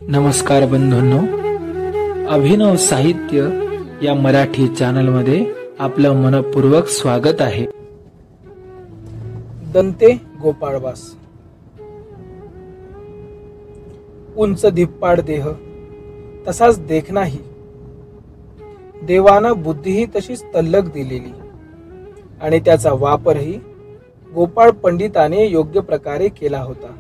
नमस्कार बंधूंनो, अभिनव साहित्य या मराठी चॅनल मध्ये आपलं मनपूर्वक स्वागत आहे. दंते गोपाळवास. उंच धिप्पाड देह, तसाच देखणाही. देवानं बुद्धीही तशीच तल्लख दिलेली आणि त्याचा वापरही गोपाळ पंडिताने योग्य प्रकारे केला होता.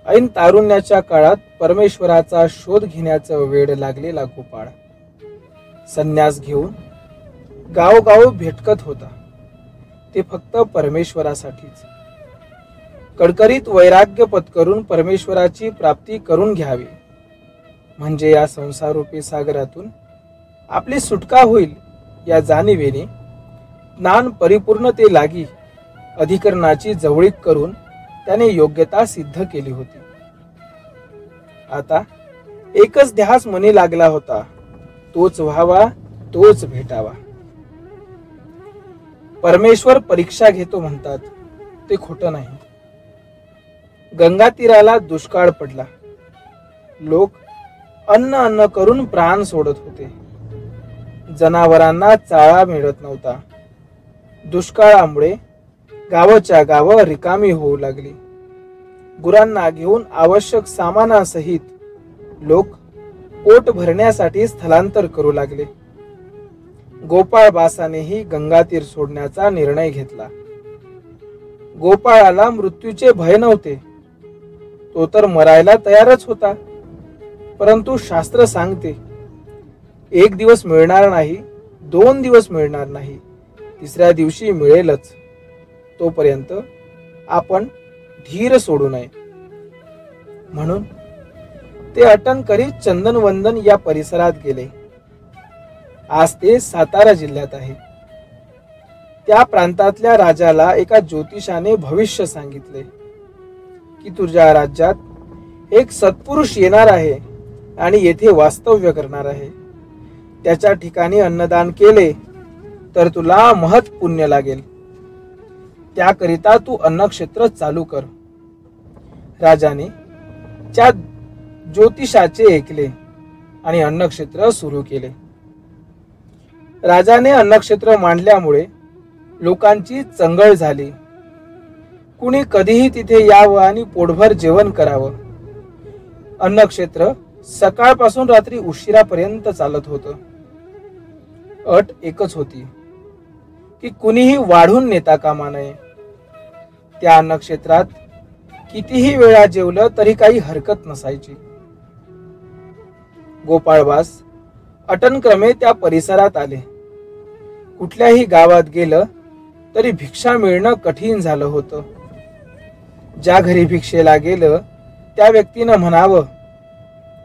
ऐन तारुण्याच्या काळात परमेश्वराचा शोध घेण्याचं वेड लागलेला गोपाळ संन्यास घेऊन गावोगाव भेटकत होता. ते फक्त परमेश्वरासाठीच. कडकडीत वैराग्य पत्करून परमेश्वराची प्राप्ती करून घ्यावी, म्हणजे या संसाररूपी सागरातून आपली सुटका होईल या जाणीवेने ज्ञान परिपूर्णते लागी अधिकरणाची जवळीक करून त्याने योग्यता सिद्ध केली होती. आता एकच ध्यास मनी लागला होता, तोच व्हावा, तोच भेटावा. परमेश्वर परीक्षा घेतो म्हणतात, ते खोटं नाही. गंगा तीराला दुष्काळ पडला. लोक अन्न करून प्राण सोडत होते. जनावरांना चारा मिळत नव्हता. दुष्काळामुळे गावच्या गाव रिकामी होऊ लागली. गुरांना घेऊन आवश्यक सामानासहित लोक पोट भरण्यासाठी स्थलांतर करू लागले. गोपाळबासानेही गंगातीर सोडण्याचा निर्णय घेतला. गोपाळाला मृत्यूचे भय नव्हते. तो तर मरायला तयारच होता. परंतु शास्त्र सांगते, 1 दिवस मिळणार नाही, 2 दिवस मिळणार नाही, 3ऱ्या दिवशी मिळेलच. तोपर्यंत आपण धीर सोडू नये. म्हणून ते अटन करीत चंदनवंदन या परिसरात गेले. आज ते सातारा जिल्ह्यात आहे. त्या प्रांतातल्या राजाला एका ज्योतिषाने भविष्य सांगितले की तुझ्या राज्यात एक सत्पुरुष येणार आहे आणि येथे वास्तव्य करणार आहे. त्याच्या ठिकाणी अन्नदान केले तर तुला महत् पुण्य लागेल. त्याकरिता तू अन्नक्षेत्र चालू कर. राजाने त्या ज्योतिषाचे ऐकले आणि अन्नक्षेत्र सुरू केले. राजाने अन्नक्षेत्र मांडल्यामुळे लोकांची चंगळ झाली. कुणी कधीही तिथे यावं आणि पोटभर जेवण करावं. अन्नक्षेत्र सकाळपासून रात्री उशिरापर्यंत चालत होतं. अट एकच होती की कुणीही वाढून नेता कामा नये. त्या अन्नक्षेत्रात कितीही वेळा जेवलं तरी काही हरकत नसायची. गोपाळवास अटनक्रमे त्या परिसरात आले. कुठल्याही गावात गेलं तरी भिक्षा मिळणं कठीण झालं होतं. ज्या घरी भिक्षेला गेलं त्या व्यक्तीनं म्हणावं,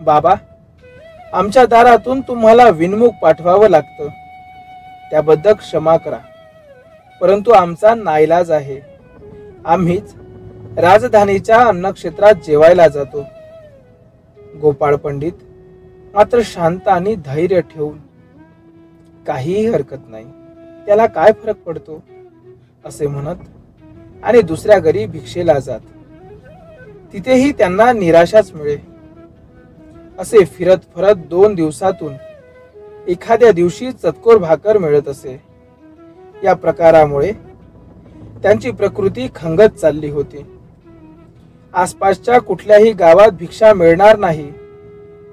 बाबा, आमच्या दारातून तुम्हाला विनमुख पाठवावं लागतं, त्याबद्दल क्षमा करा, परंतु आमचा नाईलाज आहे. आम्हीच राजधानीच्या अन्नक्षेत्रात जेवायला जातो. गोपाळ पंडित मात्र शांत आणि धैर्य ठेवून, काहीही हरकत नाही, त्याला काय फरक पडतो, असे म्हणत आणि दुसऱ्या घरी भिक्षेला जात. तिथेही त्यांना निराशाच मिळे. असे फिरत फरत 2 दिवसातून एखाद्या दिवशी चतकोर भाकर मिळत असे. या प्रकारामुळे त्यांची प्रकृती खंगत चालली होती. आसपासच्या कुठल्याही गावात भिक्षा मिळणार नाही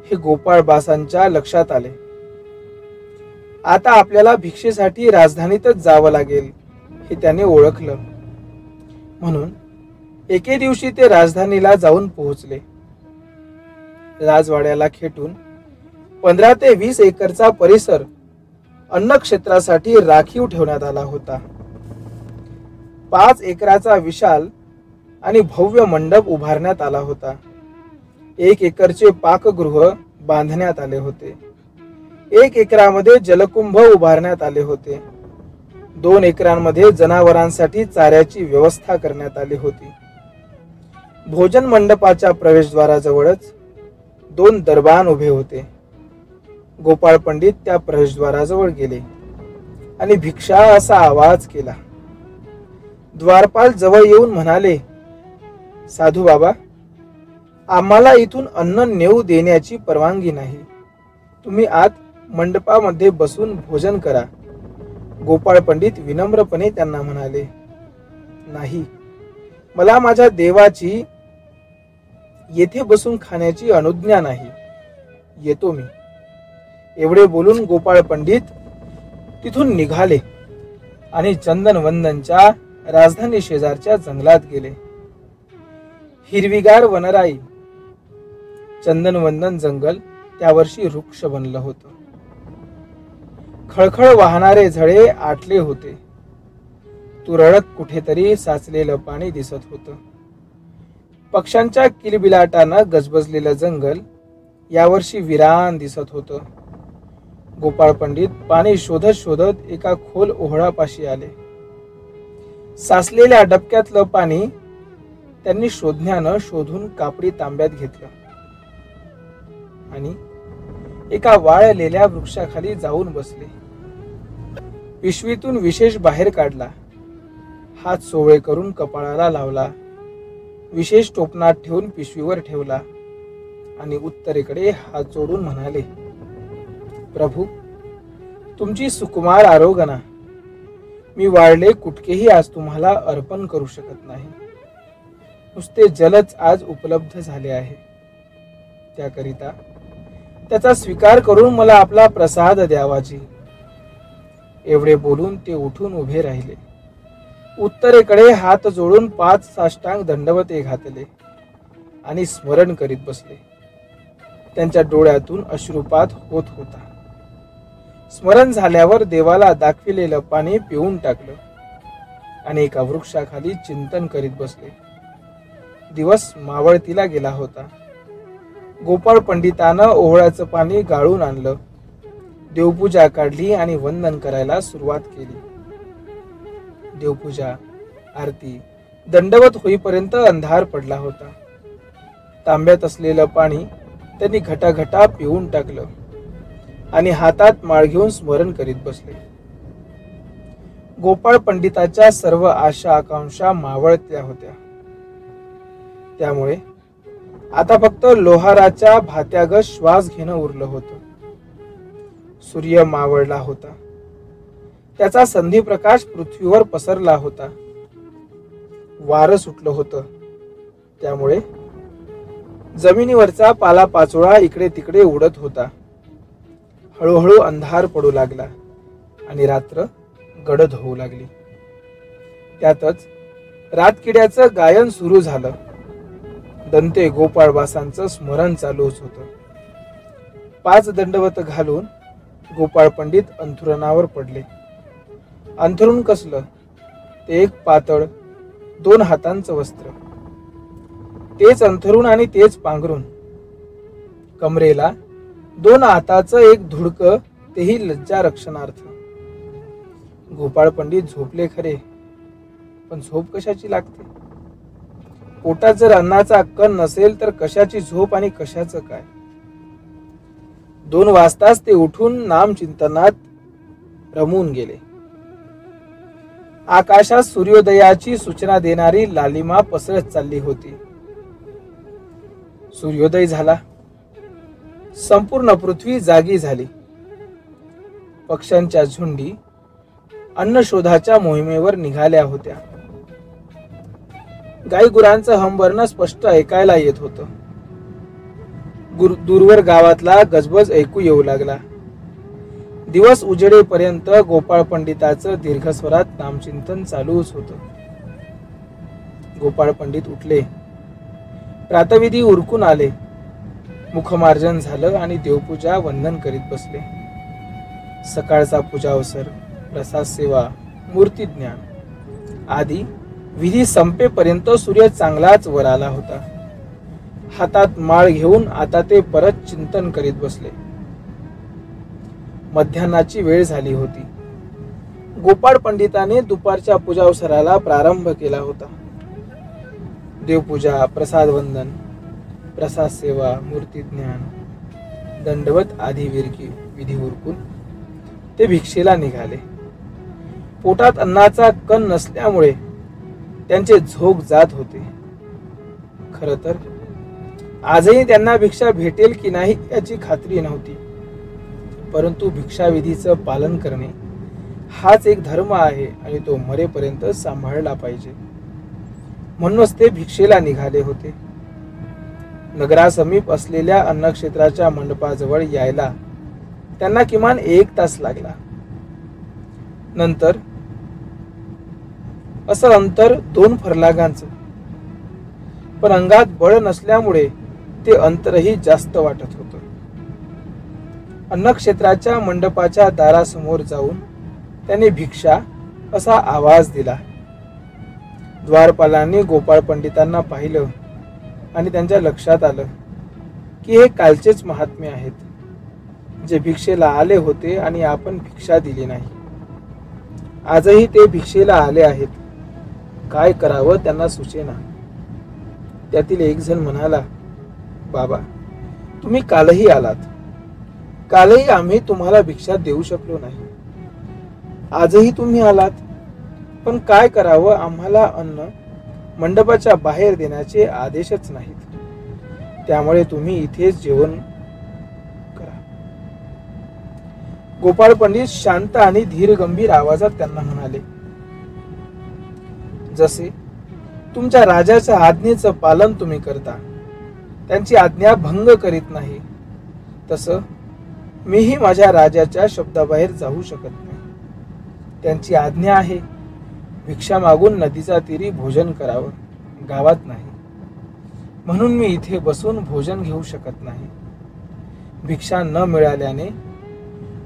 हे गोपाळबासांच्या लक्षात आले. आता आपल्याला भिक्षेसाठी राजधानीतच जावं लागेल हे त्याने ओळखलं. म्हणून एके दिवशी ते राजधानीला जाऊन पोहोचले. राजवाड्याला खेटून 15 ते 20 एकरचा परिसर अन्नक्षेत्रासाठी राखीव ठेवण्यात आला होता. 5 एकराचा विशाल आणि भव्य मंडप उभारण्यात आला होता. 1 एकरचे पाकगृह बांधण्यात आले होते. 1 एकरामध्ये जलकुंभ उभारण्यात आले होते. 2 एकरांमध्ये जनावरांसाठी चाऱ्याची व्यवस्था करण्यात आली होती. भोजन मंडपाच्या प्रवेशद्वाराजवळच 2 दरबान उभे होते. गोपाळ पंडित त्या प्रवेशद्वाराजवळ गेले आणि भिक्षा असा आवाज केला. द्वारपाल जवळ येऊन म्हणाले, साधू बाबा, आम्हाला इथून अन्न नेऊ देण्याची परवानगी नाही. तुम्ही आत मंडपामध्ये बसून भोजन करा. गोपाळ पंडित विनम्रपणे त्यांना म्हणाले, नाही, मला माझ्या देवाची येथे बसून खाण्याची अनुज्ञा नाही. येतो मी. एवढे बोलून गोपाळ पंडित तिथून निघाले आणि चंदनवंदनच्या राजधानी शेजारच्या जंगलात गेले. हिरवीगार वनराई, चंदनवंदन जंगल त्या वर्षी वृक्ष बनलं होतं. खळखळ वाहणारे झळे आटले होते. तुरळक कुठेतरी साचलेलं पाणी दिसत होतं. पक्ष्यांच्या किलबिलाटानं गजबजलेलं जंगल यावर्षी विरान दिसत होतं. गोपाळ पंडित पाणी शोधत शोधत एका खोल ओहळापाशी आले. साचलेल्या डबक्यातलं पाणी त्यांनी शोधण्यानं शोधून कापडी तांब्यात घेतलं आणि एका वाळलेल्या वृक्षाखाली जाऊन बसले. पिशवीतून विशेष बाहेर काढला. हात सोवळे करून कपाळाला लावला. विशेष टोपणात ठेवून पिशवीवर ठेवला आणि उत्तरेकडे हात जोडून म्हणाले, प्रभू, तुमची सुकुमार आरोगना. मी वाळले कुटकेही आज तुम्हाला अर्पण करू शकत नाही. नुसते जलच आज उपलब्ध झाले आहे. त्याकरिता त्याचा स्वीकार करून मला आपला प्रसाद द्यावाजी. एवढे बोलून ते उठून उभे राहिले. उत्तरेकडे हात जोडून 5 साष्टांग दंडवते घातले आणि स्मरण करीत बसले. त्यांच्या डोळ्यातून अश्रुपात होत होता. स्मरण झाल्यावर देवाला दाखविलेलं पाणी पिऊन टाकलं आणि एका वृक्षाखाली चिंतन करीत बसले. दिवस मावळतीला गेला होता. गोपाळ पंडितानं ओहळाचं पाणी गाळून आणलं. देवपूजा काढली आणि वंदन करायला सुरुवात केली. देवपूजा, आरती, दंडवत होईपर्यंत अंधार पडला होता. तांब्यात असलेलं पाणी त्यांनी घटाघटा पिऊन टाकलं आणि हातात माळ घेऊन स्मरण करीत बसले. गोपाळ पंडिताच्या सर्व आशा आकांक्षा मावळत्या होत्या. त्यामुळे आता फक्त लोहाराच्या भात्यागत श्वास घेणं उरलं होतं. सूर्य मावळला होता. त्याचा संधी प्रकाश पृथ्वीवर पसरला होता. वारं सुटलं होतं. त्यामुळे जमिनीवरचा पालापाचोळा इकडे तिकडे उडत होता. हळूहळू अंधार पडू लागला आणि रात्र गडद होऊ लागली. त्यातच रातकिड्याचं गायन सुरू झालं. दंते गोपाळबासांचं स्मरण चालूच होतं. 5 दंडवत घालून गोपाळ पंडित अंथरुणावर पडले. अंथरुण कसलं? ते एक पातळ 2 हातांचं वस्त्र. तेच अंथरुण आणि तेच पांघरून. कमरेला 2 हाताचं एक धुडकं, तेही लज्जा रक्षणार्थ. गोपाळ पंडित झोपले खरे, पण झोप कशाची लागते? पोटात जर अन्नाचा कण नसेल तर कशाची झोप आणि कशाचं काय? 2 वाजताच ते उठून नामचिंतनात रमून गेले. आकाशात सूर्योदयाची सूचना देणारी लालिमा पसरत चालली होती. सूर्योदय झाला. संपूर्ण पृथ्वी जागी झाली. पक्ष्यांच्या झुंडी अन्नशोधाच्या मोहिमेवर निघाल्या होत्या. गायगुरांचं हंबरणं स्पष्ट ऐकायला येत होतं. दूरवर गावातला गजबज ऐकू येऊ लागला. दिवस उजेडेपर्यंत गोपाळ पंडिताचं दीर्घस्वरात नामचिंतन चालूच होतं. गोपाळ पंडित उठले. प्रातविधी उरकून आले. मुखमार्जन झालं आणि देवपूजा वंदन करीत बसले. सकाळचा पूजावसर, प्रसाद सेवा, मूर्तिज्ञान आदी विधी संपेपर्यंत सूर्य चांगलाच वर आला होता. हातात माळ घेऊन आता ते परत चिंतन करीत बसले. मध्यान्नाची वेळ झाली होती. गोपाळ पंडिताने दुपारच्या पूजावसराला प्रारंभ केला होता. देवपूजा, प्रसाद वंदन, प्रसाद सेवा, मूर्तिज्ञान, दंडवत आदी विधी उरकून ते भिक्षेला निघाले. पोटात अन्नाचा कण नसल्यामुळे त्यांचे झोक जात होते. खर तर आजही त्यांना भिक्षा भेटेल की नाही याची खात्री नव्हती. परंतु भिक्षाविधीचं पालन करणे हाच एक धर्म आहे आणि तो मरेपर्यंत सांभाळला पाहिजे. म्हणूनच ते भिक्षेला निघाले होते. नगरासमीप असलेल्या अन्नक्षेत्राच्या मंडपाजवळ यायला त्यांना किमान 1 तास लागला. नंतर असं अंतर 2 फरलागांचं. पण अंगात बळ नसल्यामुळे ते अंतरही जास्त वाटत होतं. अन्नक्षेत्राच्या मंडपाच्या दारासमोर जाऊन त्याने भिक्षा असा आवाज दिला. द्वारपालांनी गोपाळ पंडितांना पाहिलं आणि त्यांच्या लक्षात आलं की हे कालचेच महात्मे आहेत, जे भिक्षेला आले होते आणि आपण भिक्षा दिली नाही. आजही ते भिक्षेला आले आहेत. काय करावं त्यांना सुचेना. त्यातील एक जण म्हणाला, बाबा, तुम्ही कालही आलात. कालही आम्ही तुम्हाला भिक्षा देऊ शकलो नाही. आजही तुम्ही आलात. पण काय करावं, आम्हाला अन्न मंडपाच्या बाहेर देण्याचे आदेशच नाहीत. त्यामुळे तुम्ही इथेच जेवण करा. गोपाळ पंडित शांत आणि धीरगंभीर आवाजात त्यांना म्हणाले, जसे तुमच्या राजाच्या आज्ञेचं पालन तुम्ही करता, त्यांची आज्ञा भंग करीत नाही, तसं मीही माझ्या राजाच्या शब्दाबाहेर जाऊ शकत नाही. त्यांची आज्ञा आहे भिक्षा मागून नदीच्या तीरी भोजन करावं, गावात नाही. म्हणून मी इथे बसून भोजन घेऊ शकत नाही. भिक्षा न मिळाल्याने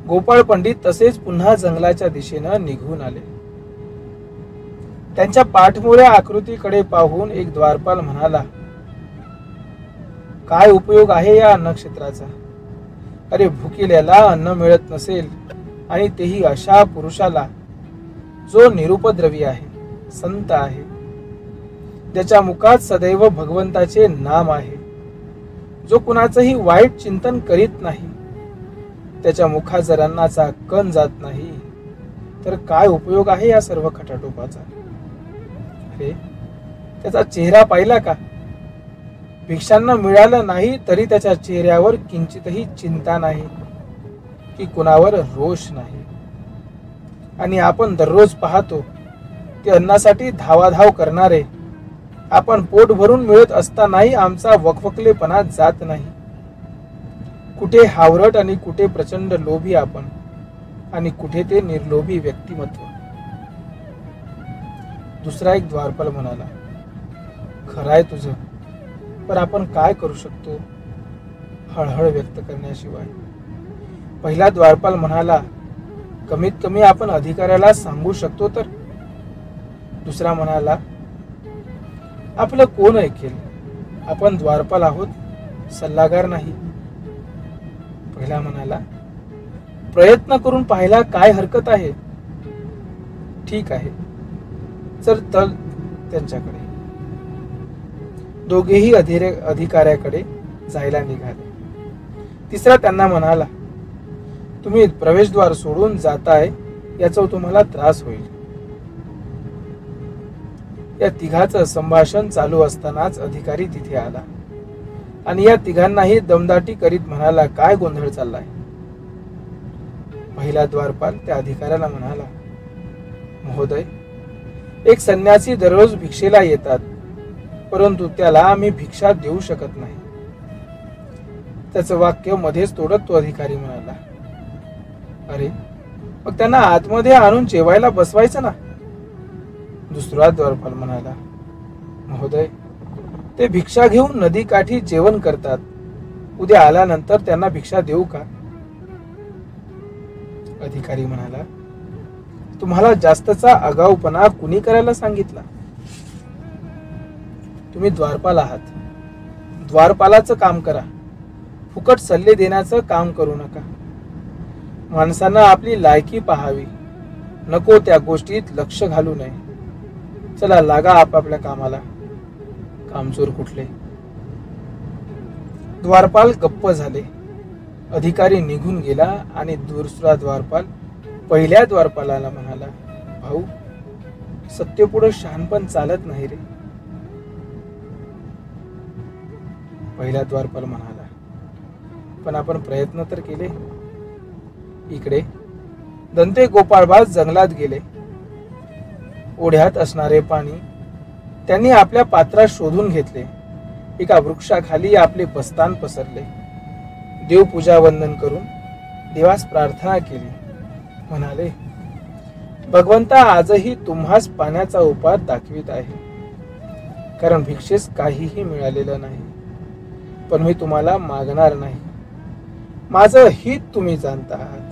गोपाळ पंडित तसेच पुन्हा जंगलाच्या दिशेनं निघून आले. त्यांच्या पाठमोऱ्या आकृतीकडे पाहून एक द्वारपाल म्हणाला, काय उपयोग आहे या अन्नक्षेत्राचा? अरे, भुकेल्याला अन्न मिळत नसेल आणि तेही अशा पुरुषाला जो निरुपद्रवी आहे, संत आहे, ज्याच्या मुखात सदैव भगवंताचे नाम आहे, जो कुणाचंही वाईट चिंतन करीत नाही, त्याच्या मुखात जर अन्नाचा कण जात नाही, तर काय उपयोग आहे या सर्व खटाटोपाचा? अरे, त्याचा चेहरा पाहिला का? भिक्षांना मिळालं नाही तरी त्याच्या चेहऱ्यावर किंचितही चिंता नाही की कुणावर रोष नाही. आणि आपण दररोज पाहतो ते अन्नासाठी धावाधाव करणारे. आपण पोट भरून मिळत असतानाही आमचा वकवकलेपणा जात नाही. कुठे हावरट आणि कुठे प्रचंड लोभी आपण, आणि कुठे ते निर्लोभी व्यक्तिमत्व. दुसरा एक द्वारपाल म्हणाला, खरंय तुझं, पण आपण काय करू शकतो हळहळ व्यक्त करण्याशिवाय? पहिला द्वारपाल म्हणाला, कमीत कमी आपण अधिकाऱ्याला सांगू शकतो तर. दुसरा म्हणाला, आपलं कोण ऐकेल? आपण द्वारपाल आहोत, सल्लागार नाही. पहिला म्हणाला, प्रयत्न करून पाहायला काय हरकत आहे? ठीक आहे, चल त्यांच्याकडे. दोघेही अधिकाऱ्याकडे जायला निघाले. तिसरा त्यांना म्हणाला, तुम्ही प्रवेशद्वार सोडून जाताय याचा तुम्हाला त्रास होईल. या तिघाचं संभाषण चालू असतानाच अधिकारी तिथे आला आणि या तिघांनाही दमदाटी करीत म्हणाला, काय गोंधळ चाललाय? पहिला द्वारपाल त्या अधिकाऱ्याला म्हणाला, महोदय, एक संन्यासी दररोज भिक्षेला येतात, परंतु त्याला आम्ही भिक्षा देऊ शकत नाही. त्याचं वाक्य मध्येच तोडत तो अधिकारी म्हणाला, अरे, मग त्यांना आतमध्ये आणून जेवायला बसवायचं ना. दुसरा द्वारपाल म्हणाला, महोदय, ते भिक्षा घेऊन नदीकाठी जेवण करतात. उद्या आल्यानंतर त्यांना भिक्षा देऊ का? अधिकारी म्हणाला, तुम्हाला जास्तचा आगाऊपणा कुणी करायला सांगितला? तुम्ही द्वारपाल आहात, द्वारपालाचं काम करा. फुकट सल्ले देण्याचं काम करू नका. माणसांना आपली लायकी पाहावी, नको त्या गोष्टीत लक्ष घालू नये. चला, लागा आपापल्या कामाला. कामचोर कुठले? द्वारपाल गप्प झाले. अधिकारी निघून गेला आणि दुसरा द्वारपाल पहिल्या द्वारपालाला म्हणाला, भाऊ, सत्य पुढे शहाणपण चालत नाही रे. पहिला द्वारपाल म्हणाला, पण आपण प्रयत्न तर केले. इकडे दंते गोपाळबास जंगलात गेले. ओढ्यात असणारे पाणी त्यांनी आपल्या पात्रात शोधून घेतले. एका वृक्षाखाली आपले बस्तान पसरले. देवपूजा वंदन करून देवास प्रार्थना केली. म्हणाले, भगवंता, आजही तुम्हास पाण्याचा उपाय दाखवित आहे, कारण भिक्षेस काहीही मिळालेलं नाही. पण मी तुम्हाला मागणार नाही. माझं हित तुम्ही जाणता आहात.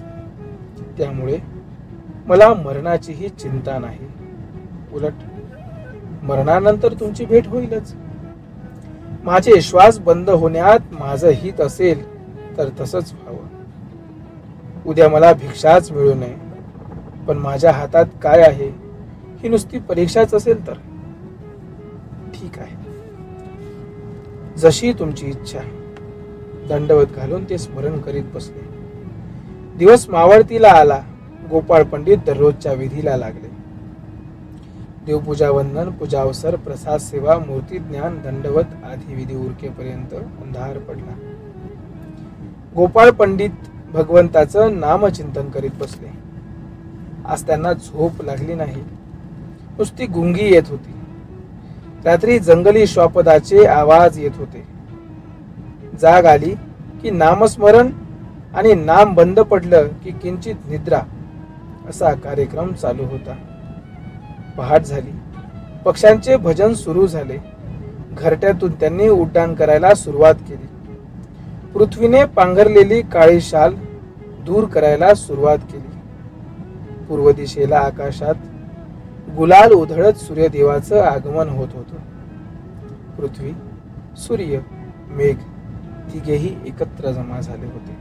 त्यामुळे मला मरणाचीही चिंता नाही. उलट मरणानंतर तुमची भेट होईलच. माझे श्वास बंद होण्यात माझं हित असेल तर तसंच व्हावं. उद्या मला भिक्षाच मिळू नये, पण माझ्या हातात काय आहे ही नुसती परीक्षाच असेल तर ठीक आहे. जशी तुमची इच्छा. दंडवत घालून ते स्मरण करीत बसले. दिवस मावळतीला आला. गोपाळ पंडित दररोजच्या विधीला लागले. देवपूजा वंदन, पूजावसर, प्रसाद सेवा, मूर्ती ज्ञान, दंडवत आदी विधी उरकेपर्यंत अंधार पडला. गोपाळ पंडित भगवंताचं नामचिंतन करीत बसले. आज त्यांना झोप लागली नाही. नुसती गुंगी येत होती. रात्री जंगली श्वापदाचे आवाज येत होते. जाग आली की नामस्मरण आणि नाम बंद पडलं की किंचित निद्रा असा कार्यक्रम चालू होता. पहाट झाली. पक्ष्यांचे भजन सुरू झाले. घरट्यातून त्यांनी उड्डाण करायला सुरुवात केली. पृथ्वीने पांघरलेली काळी शाल दूर करायला सुरुवात केली. पूर्व दिशेला आकाशात गुलाल उधळत सूर्यदेवाचं आगमन होत होतं. पृथ्वी, सूर्य, मेघ तिघेही एकत्र जमा झाले होते.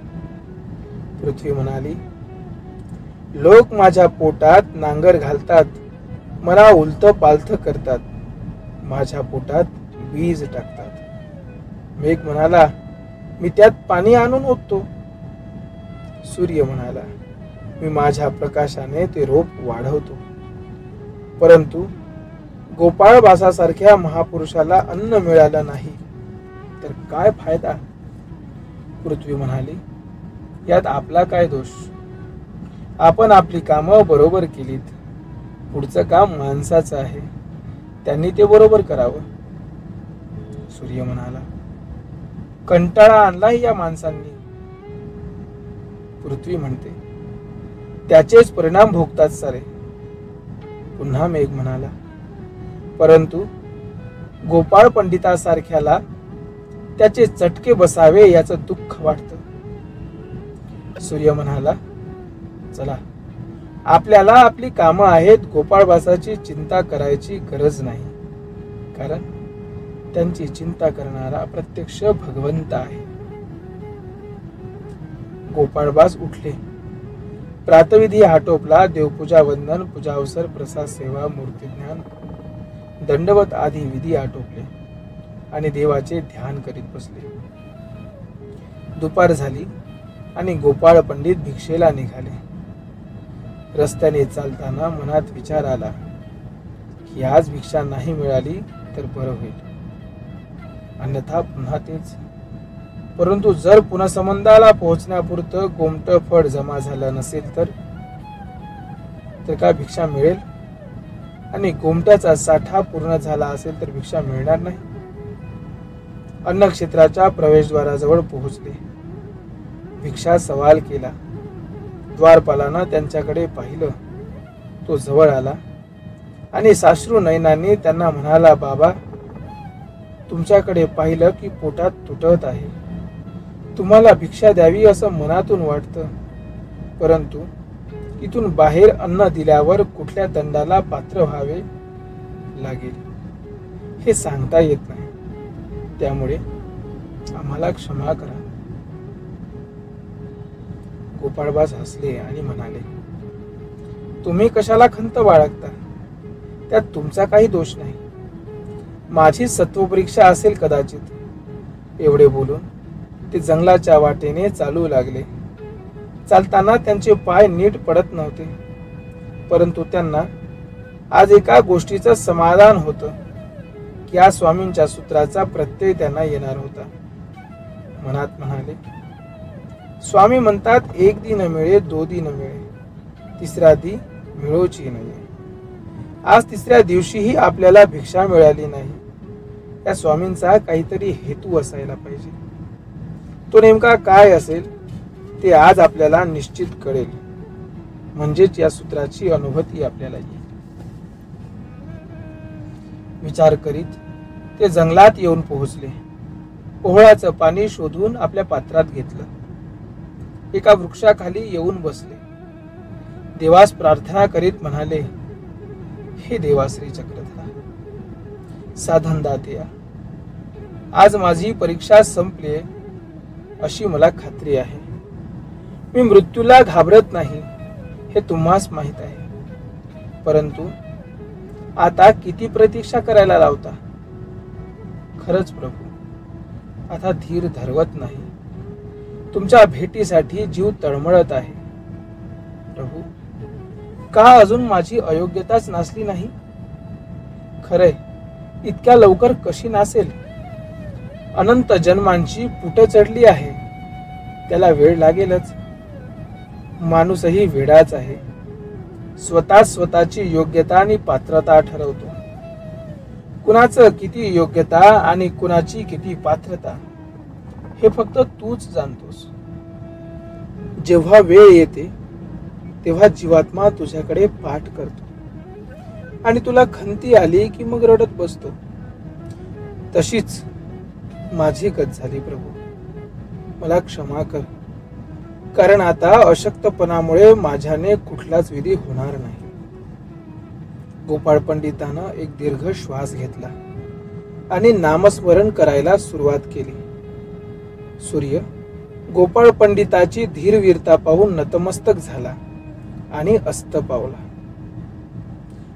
पृथ्वी म्हणाली, लोक माझ्या पोटात नांगर घालतात, मला उलत पालथ करतात, माझ्या पोटात बीज टाकतात. मेघ म्हणाला, मी त्यात पाणी आणून ओततो. सूर्य म्हणाला, मी माझ्या प्रकाशाने ते रोप वाढवतो. परंतु गोपाळबासासारख्या महापुरुषाला अन्न मिळालं नाही तर काय फायदा. पृथ्वी म्हणाली, यात आपला काय दोष. आपण आपली कामं बरोबर केलीत. पुढचं काम माणसाचं आहे, त्यांनी ते बरोबर करावं. सूर्य म्हणाला, कंटाळा आणलाय या माणसांनी. पृथ्वी म्हणते, त्याचेच परिणाम भोगतात सारे. पुन्हा मेघ म्हणाला, परंतु गोपाळ पंडितासारख्याला त्याचे चटके बसावे याचं दुःख वाटतं. सूर्य म्हणाला, चला, आपल्याला आपली कामं आहेत. गोपाळबासाची चिंता करायची गरज नाही, कारण त्यांची चिंता करणारा प्रत्यक्ष भगवंत आहे. गोपाळबास उठले. प्रातविधी आटोपला. देवपूजा वंदन, पूजावसर, प्रसाद सेवा, मूर्तीज्ञान, दंडवत आदी विधी आटोपले आणि देवाचे ध्यान करीत बसले. दुपार झाली आणि गोपाळ पंडित भिक्षेला निघाले. रस्त्याने चालताना मनात विचार आला की आज भिक्षा नाही मिळाली तर बरं होईल, अन्यथा पुन्हा तेच. परंतु जर पुन्हा संबंधाला पोहोचण्यापुरतं गोमटं फळ जमा झालं नसेल तर काय भिक्षा मिळेल. आणि गोमट्याचा साठा पूर्ण झाला असेल तर भिक्षा मिळणार नाही. अन्नक्षेत्राच्या प्रवेशद्वाराजवळ पोहोचले. भिक्षा सवाल केला. द्वारपालानं त्यांच्याकडे पाहिलं. तो जवळ आला आणि साश्रू नयनांनी त्यांना म्हणाला, बाबा, तुमच्याकडे पाहिलं की पोटात तुटत आहे. तुम्हाला भिक्षा द्यावी असं मनातून वाटतं, परंतु इथून बाहेर अन्न दिल्यावर कुठल्या दंडाला पात्र व्हावे लागेल हे सांगता येत नाही. त्यामुळे आम्हाला क्षमा करा. गोपाळबास हसले आणि म्हणाले, तुम्ही कशाला खंत बाळगता. त्यात तुमचा काही दोष नाही. माझी सत्वपरीक्षा असेल कदाचित. एवढे बोलून ते जंगलाच्या वाटेने चालू लागले. चालताना त्यांचे पाय नीट पडत नव्हते, परंतु त्यांना आज एका गोष्टीचं समाधान होतं की या स्वामींच्या सूत्राचा प्रत्यय त्यांना येणार होता. मनात म्हणाले, स्वामी म्हणतात एक दी न मिळे दो दी न मिळे, तिसरा दी मिळोची नये. आज तिसऱ्या दिवशीही आपल्याला भिक्षा मिळाली नाही. त्या स्वामींचा काहीतरी हेतू असायला पाहिजे. तो नेमका काय असेल ते आज आपल्याला निश्चित कळेल. म्हणजेच या सूत्राची अनुभूती आपल्याला येईल. विचार करीत ते जंगलात येऊन पोहोचले. ओहळाचं पाणी शोधून आपल्या पात्रात घेतलं. एका वृक्षाखाली येऊन बसले. देवास प्रार्थना करीत म्हणाले, हे देवाश्री चक्रधरा, साधन दात्या, आज माझी परीक्षा संपली अशी मला खात्री आहे. मी मृत्यूला घाबरत नाही हे तुम्हास माहित आहे. परंतु आता किती प्रतीक्षा करायला लावता. खरंच प्रभू, आता धीर धरवत नाही. तुमच्या भेटीसाठी जीव तळमळत आहे. प्रभू, का अजून माझी अयोग्यताच नासली नाही. खरंय, इतक्या लवकर कशी नासेल. अनंत जन्मांची पुट चढली आहे. त्याला वेळ लागेलच. माणूसही वेडाच आहे. स्वतःची योग्यता आणि पात्रता ठरवतो. कुणाचं किती योग्यता आणि कुणाची किती पात्रता हे फक्त तूच जाणतोस. जेव्हा वेळ येते तेव्हा जीवात्मा तुझ्याकडे पाठ करतो आणि तुला खंती आली की मग रडत बसतो. तशीच माझी गत झाली. प्रभू, मला क्षमा कर. कारण आता अशक्तपणामुळे माझ्याने कुठलाच विधी होणार नाही. गोपाळ पंडितानं एक दीर्घ श्वास घेतला आणि नामस्मरण करायला सुरुवात केली. सूर्य गोपाळ पंडिताची धीरवीरता पाहून नतमस्तक झाला आणि अस्त पावला.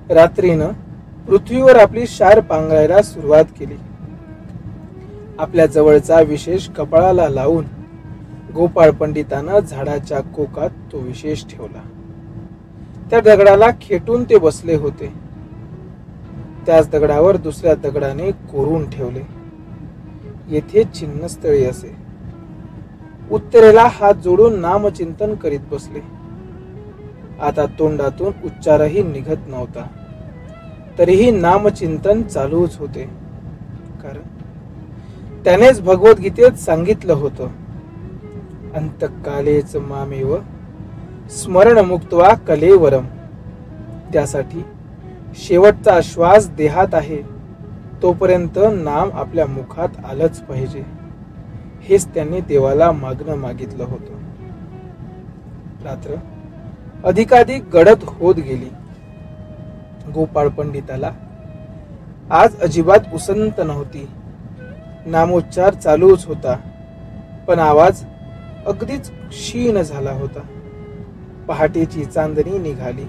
रात्रीनं पृथ्वीवर आपली शार पांघरायला सुरुवात केली. आपल्या जवळचा विशेष कपाळाला लावून गोपाळ पंडितानं झाडाच्या कोकात तो विशेष ठेवला. त्या दगडाला खेटून ते बसले होते. त्याच दगडावर दुसऱ्या दगडाने कोरून ठेवले. येथे चिन्हस्थळी असे. उत्तरेला हात जोडून नामचिंतन करीत बसले. आता तोंडातून उच्चारही निघत नव्हता. तरीही नामचिंतन चालूच होते. कारण त्यानेच भगवद्गीतेत सांगितलं होतं, अंतकालेच मामेव स्मरण मुक्त्वा कलेवरम. त्यासाठी शेवटचा श्वास देहात आहे तोपर्यंत नाम आपल्या मुखात आलंच पाहिजे. हेच त्यांनी देवाला मागणं मागितलं होतं. रात्र अधिकाधिक गडद होत गेली. गोपाळ पंडिताला आज अजिबात उसंत नव्हती. नामोच्चार चालूच होता, पण आवाज अगदीच क्षीण झाला होता. पहाटेची चांदणी निघाली.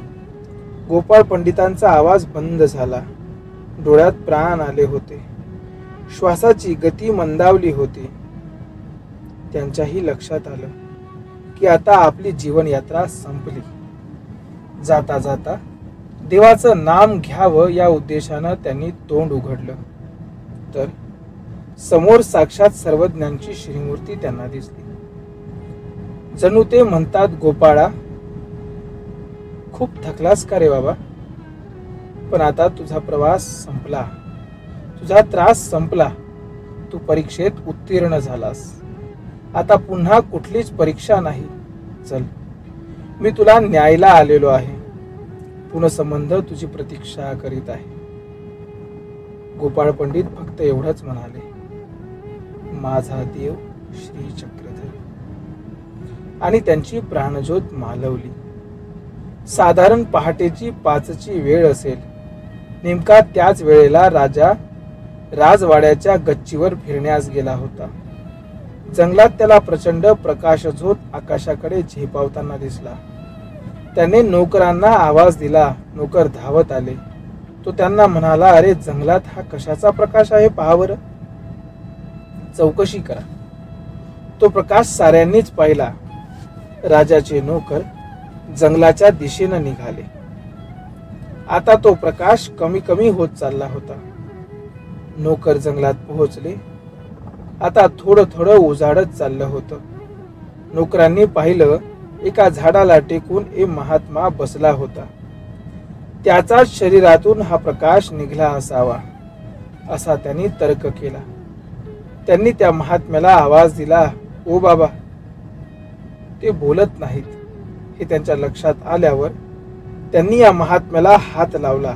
गोपाळ पंडितांचा आवाज बंद झाला. डोळ्यात प्राण आले होते. श्वासाची गती मंदावली होती. त्यांच्याही लक्षात आलं की आता आपली जीवनयात्रा संपली. जाता जाता देवाचं नाम घ्यावं या उद्देशानं त्यांनी तोंड उघडलं तर समोर साक्षात सर्वज्ञांची श्रीमूर्ती त्यांना दिसली. जणू ते म्हणतात, गोपाळा, खूप थकलास का रे बाबा. पण आता तुझा प्रवास संपला. तुझा त्रास संपला. तू परीक्षेत उत्तीर्ण झालास. आता पुन्हा कुठलीच परीक्षा नाही. चल, मी तुला न्यायला आलेलो आहे. पुनःसंबंध तुझी प्रतीक्षा करीत आहे. गोपाळ पंडित फक्त एवढंच म्हणाले, माझा देव श्री चक्रधर. आणि त्यांची प्राणज्योत मालवली. साधारण पहाटेची 5ची वेळ असेल. नेमका त्याच वेळेला राजा राजवाड्याच्या गच्चीवर फिरण्यास गेला होता. जंगलात त्याला प्रचंड प्रकाशझोत आकाशाकडे झेपावताना दिसला. त्याने नोकरांना आवाज दिला. नोकर धावत आले. तो त्यांना म्हणाला, अरे जंगलात हा कशाचा प्रकाश आहे पहा बरं. चौकशी करा. तो प्रकाश साऱ्यांनीच पाहिला. राजाचे नोकर जंगलाच्या दिशेनं निघाले. आता तो प्रकाश कमी कमी होत चालला होता. नोकर जंगलात पोहोचले. आता थोडं थोडं उजाडत चाललं होतं. नोकरांनी पाहिलं, एका झाडाला टेकून एक महात्मा बसला होता. त्याचाच शरीरातून हा प्रकाश निघाला असावा असा त्यांनी तर्क केला. त्यांनी त्या महात्म्याला आवाज दिला, ओ बाबा. ते बोलत नाहीत हे त्यांच्या लक्षात आल्यावर त्यांनी या महात्म्याला हात लावला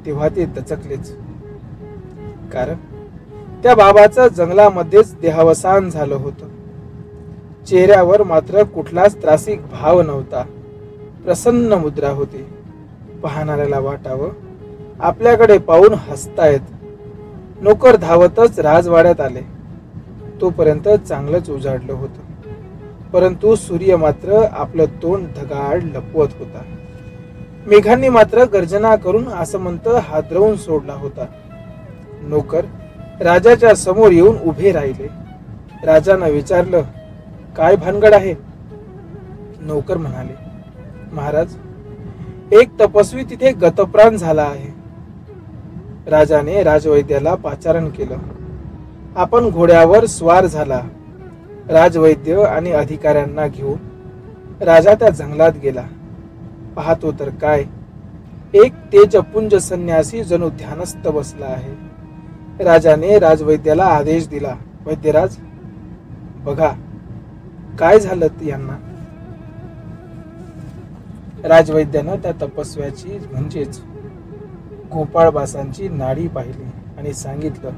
तेव्हा ते दचकलेच. कारण त्या बाबाचं जंगलामध्येच देहावसान झालं होतं. चेहऱ्यावर मात्र कुठलाच त्रासिक भाव नव्हता. प्रसन्न मुद्रा होती. पाहणाऱ्याला वाटावं आपल्याकडे पाहून हसतायत. नोकर धावतच राजवाड्यात आले. तोपर्यंत चांगलंच उजाडलं होतं, परंतु सूर्य मात्र आपलं तोंड ढगाळ लपवत होता. मेघांनी मात्र गर्जना करून आसमंत हादरवून सोडला होता. नोकर राजाच्या समोर येऊन उभे राहिले. राजानं विचारलं, काय भानगड आहे? नोकर म्हणाले, महाराज, एक तपस्वी तिथे गतप्राण झाला आहे. राजाने राजवैद्याला पाचारण केलं. आपण घोड्यावर स्वार झाला. राजवैद्य आणि अधिकाऱ्यांना घेऊन राजा त्या जंगलात गेला. पाहतो तर काय, एक तेजपुंज संन्यासी जणू ध्यानस्थ बसला आहे. राजाने राजवैद्याला आदेश दिला, वैद्यराज, बघा काय झालं यांना. राजवैद्यानं त्या तपस्व्याची म्हणजेच गोपाळबासांची नाडी पाहिली आणि सांगितलं,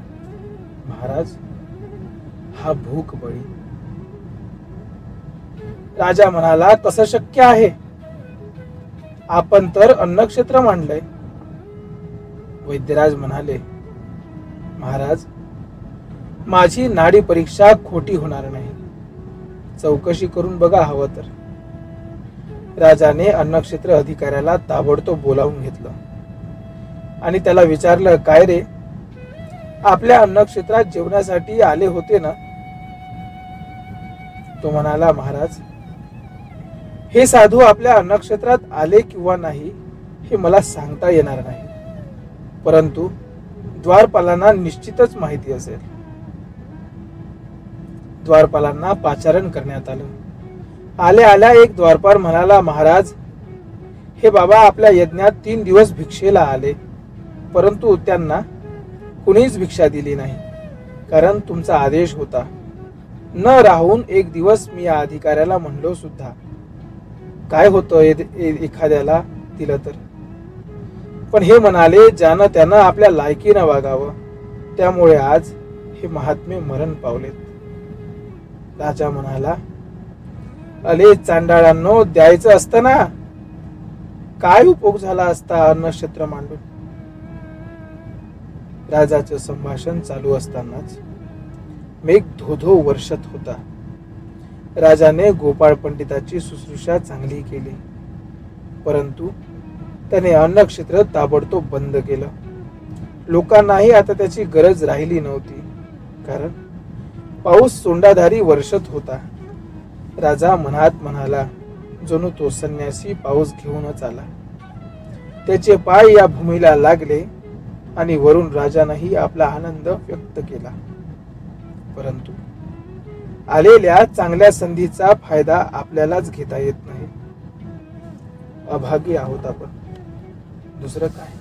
महाराज, हा भूक बळी. राजा म्हणाला, कसं शक्य आहे? आपण तर अन्नक्षेत्र मांडलंय. वैद्यराज म्हणाले, महाराज, माझी नाडी परीक्षा खोटी होणार नाही. चौकशी करून बघा हवं तर. राजाने अन्नक्षेत्र अधिकाऱ्याला ताबडतोब बोलावून घेतलं आणि त्याला विचारलं, काय रे, आपल्या अन्नक्षेत्रात जेवणासाठी आले होते ना? तो म्हणाला, महाराज, हे साधू आपल्या अन्नक्षेत्रात आले किंवा नाही हे मला सांगता येणार नाही, परंतु द्वारपालांना निश्चितच माहिती असेल. द्वारपालांना पाचारण करण्यात आलं. आल्या आल्या एक द्वारपाल म्हणाला, महाराज, हे बाबा आपल्या यज्ञात 3 दिवस भिक्षेला आले, परंतु त्यांना कुणीच भिक्षा दिली नाही, कारण तुमचा आदेश होता. न राहून 1 दिवस मी या अधिकाऱ्याला म्हणलो सुद्धा. काय होतं एखाद्याला दिलं तर? पण हे म्हणाले, ज्यानं त्यानं आपल्या लायकीनं वागावं, त्यामुळे आज हे महात्मे मरण पावलेत. राजा म्हणाला, अले चांडाळांनो, द्यायचं असतं ना, काय उपयोग झाला असता अन्नक्षेत्र मांडून. राजाचं संभाषण चालू असतानाच मेघ धोधो वर्षत होता. राजाने गोपाळ पंडिताची शुश्रूषा चांगली केली, परंतु त्याने अन्नक्षेत्र ताबडतोब बंद केलं. लोकांनाही आता त्याची गरज राहिली नव्हती, कारण पाऊस सोंडाधारी वर्षत होता. राजा मनात म्हणाला, जणू तो संन्यासी पाऊस घेऊनच आला. त्याचे पाय या भूमीला लागले आणि वरून राजानेही आपला आनंद व्यक्त केला. परंतु आलेल्या चांगल्या संधीचा फायदा आपल्यालाच घेता येत नाही. अभागी आहोत आपण, दुसरं काय.